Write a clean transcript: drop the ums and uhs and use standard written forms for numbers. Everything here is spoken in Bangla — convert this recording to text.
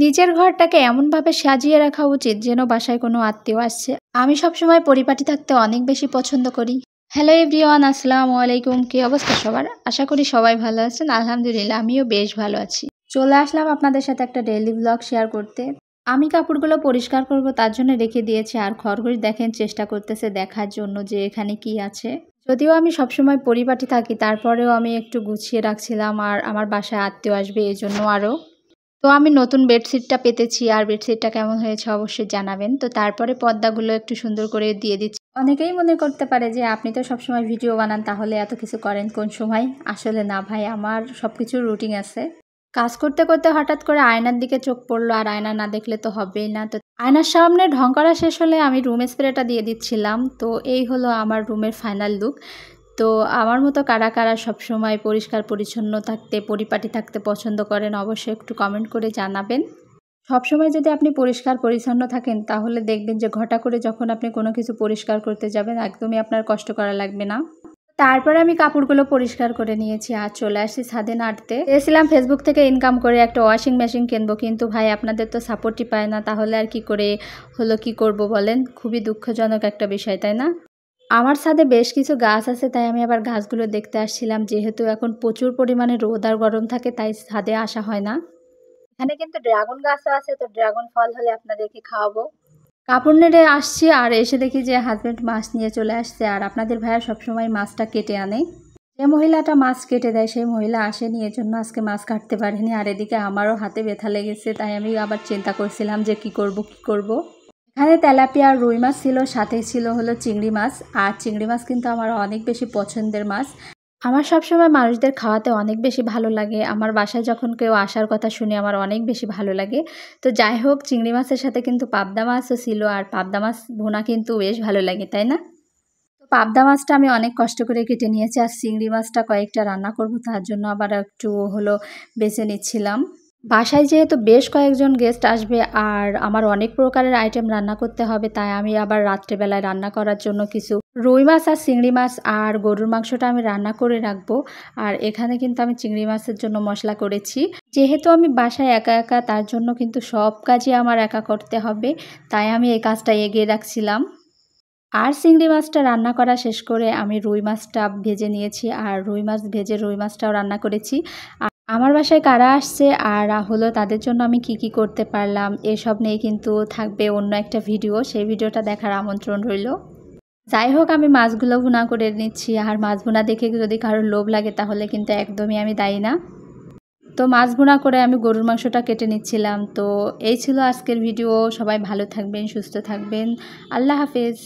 নিজের ঘরটাকে এমনভাবে সাজিয়ে রাখা উচিত যেন বাসায় কোনো আত্মীয় আসছে। আমি সবসময় পরিপাটি থাকতে অনেক বেশি পছন্দ করি। হ্যালো এভরিওয়ান, আসসালামু আলাইকুম। কি অবস্থা সবার? আশা করি সবাই ভালো আছেন। আলহামদুলিল্লাহ আমিও বেশ ভালো আছি। চলে আসলাম আপনাদের সাথে একটা ডেইলি ব্লগ শেয়ার করতে। আমি কাপড়গুলো পরিষ্কার করব তার জন্য রেখে দিয়েছি, আর খরগোশ দেখেন চেষ্টা করতেছে দেখার জন্য যে এখানে কি আছে। যদিও আমি সবসময় পরিপাটি থাকি, তারপরেও আমি একটু গুছিয়ে রাখছিলাম, আর আমার বাসায় আত্মীয় আসবে এই জন্য আরও। তো আমি নতুন বেডশিটটা পেতেছি, আর বেডশিটটা কেমন হয়েছে অবশ্যই জানাবেন। তো তারপরে পর্দাগুলো একটু সুন্দর করে দিয়ে দিচ্ছি। অনেকেই মনে করতে পারে যে আপনি তো সবসময় ভিডিও বানান, তাহলে এত কিছু করেন কোন সময়? আসলে না ভাই, আমার সব কিছুর রুটিন আছে। কাজ করতে করতে হঠাৎ করে আয়নার দিকে চোখ পড়লো, আর আয়না না দেখলে তো হবেই না। তো আয়নার সামনে ঢং করা শেষ হলে আমি রুম স্প্রেটা দিয়ে দিচ্ছিলাম। তো এই হলো আমার রুমের ফাইনাল লুক। তো আমার মতো কারা কারা সবসময় পরিষ্কার পরিচ্ছন্ন থাকতে, পরিপাটি থাকতে পছন্দ করেন অবশ্যই একটু কমেন্ট করে জানাবেন। সবসময় যদি আপনি পরিষ্কার পরিচ্ছন্ন থাকেন, তাহলে দেখবেন যে ঘটা করে যখন আপনি কোনো কিছু পরিষ্কার করতে যাবেন একদমই আপনার কষ্ট করা লাগবে না। তারপরে আমি কাপড়গুলো পরিষ্কার করে নিয়েছি আর চলে আসছি ছাদে নাড়তে। এসেছিলাম ফেসবুক থেকে ইনকাম করে একটা ওয়াশিং মেশিন কিনবো, কিন্তু ভাই আপনাদের তো সাপোর্টই পায় না, তাহলে আর কি করে হলো, কি করব বলেন? খুবই দুঃখজনক একটা বিষয়, তাই না? আমার ছাদে বেশ কিছু গাছ আছে, তাই আমি আবার গাছগুলো দেখতে আসছিলাম। যেহেতু এখন প্রচুর পরিমাণে রোদ আর গরম থাকে, তাই ছাদে আসা হয় না। এখানে কিন্তু ড্রাগন গাছও আছে, তো ড্রাগন ফল হলে আপনাদেরকে খাওয়াবো। কাপড় নেড়ে আসছি, আর এসে দেখি যে হাজব্যান্ড মাছ নিয়ে চলে আসছে, আর আপনাদের ভাইয়া সবসময় মাছটা কেটে আনে। যে মহিলাটা মাছ কেটে দেয় সেই মহিলা আসেনি, এজন্য আজকে মাছ কাটতে পারেনি। আর এদিকে আমারও হাতে ব্যথা লেগেছে, তাই আমি আবার চিন্তা করছিলাম যে কি করব। এখানে তেলাপিয়া আর রুই মাছ ছিল, সাথে ছিল হলো চিংড়ি মাছ। আর চিংড়ি মাছ কিন্তু আমার অনেক বেশি পছন্দের মাছ। আমার সবসময় মানুষদের খাওয়াতে অনেক বেশি ভালো লাগে। আমার বাসায় যখন কেউ আসার কথা শুনি আমার অনেক বেশি ভালো লাগে। তো যাই হোক, চিংড়ি মাছের সাথে কিন্তু পাবদা মাছও ছিল, আর পাবদা মাছ ভুনা কিন্তু বেশ ভালো লাগে, তাই না? তো পাবদা মাছটা আমি অনেক কষ্ট করে কেটে নিয়েছি, আর চিংড়ি মাছটা কয়েকটা রান্না করব, তার জন্য আবার একটু হলো বেছে নিচ্ছিলাম। বাসায় যেহেতু বেশ কয়েকজন গেস্ট আসবে, আর আমার অনেক প্রকারের আইটেম রান্না করতে হবে, তাই আমি আবার রাত্রেবেলায় রান্না করার জন্য কিছু রুই মাছ আর চিংড়ি মাছ আর গরুর মাংসটা আমি রান্না করে রাখবো। আর এখানে কিন্তু আমি চিংড়ি মাছের জন্য মশলা করেছি। যেহেতু আমি বাসায় একা একা, তার জন্য কিন্তু সব কাজই আমার একা করতে হবে, তাই আমি এই কাজটা এগিয়ে রাখছিলাম। আর চিংড়ি মাছটা রান্না করা শেষ করে আমি রুই মাছটা ভেজে নিয়েছি, আর রুই মাছ ভেজে রুই মাছটাও রান্না করেছি। আর আমার বাসায় কারা আসছে আর হলো তাদের জন্য আমি কি করতে পারলাম, এসব নিয়ে কিন্তু থাকবে অন্য একটা ভিডিও, সেই ভিডিওটা দেখার আমন্ত্রণ রইল। যাই হোক, আমি মাছগুলো ভুনা করে নিচ্ছি, আর মাছ ভুনা দেখে যদি কারোর লোভ লাগে তাহলে কিন্তু একদমই আমি দায়ী না। তো মাছ ভুনা করে আমি গরুর মাংসটা কেটে নিচ্ছিলাম। তো এই ছিল আজকের ভিডিও। সবাই ভালো থাকবেন, সুস্থ থাকবেন। আল্লাহ হাফেজ।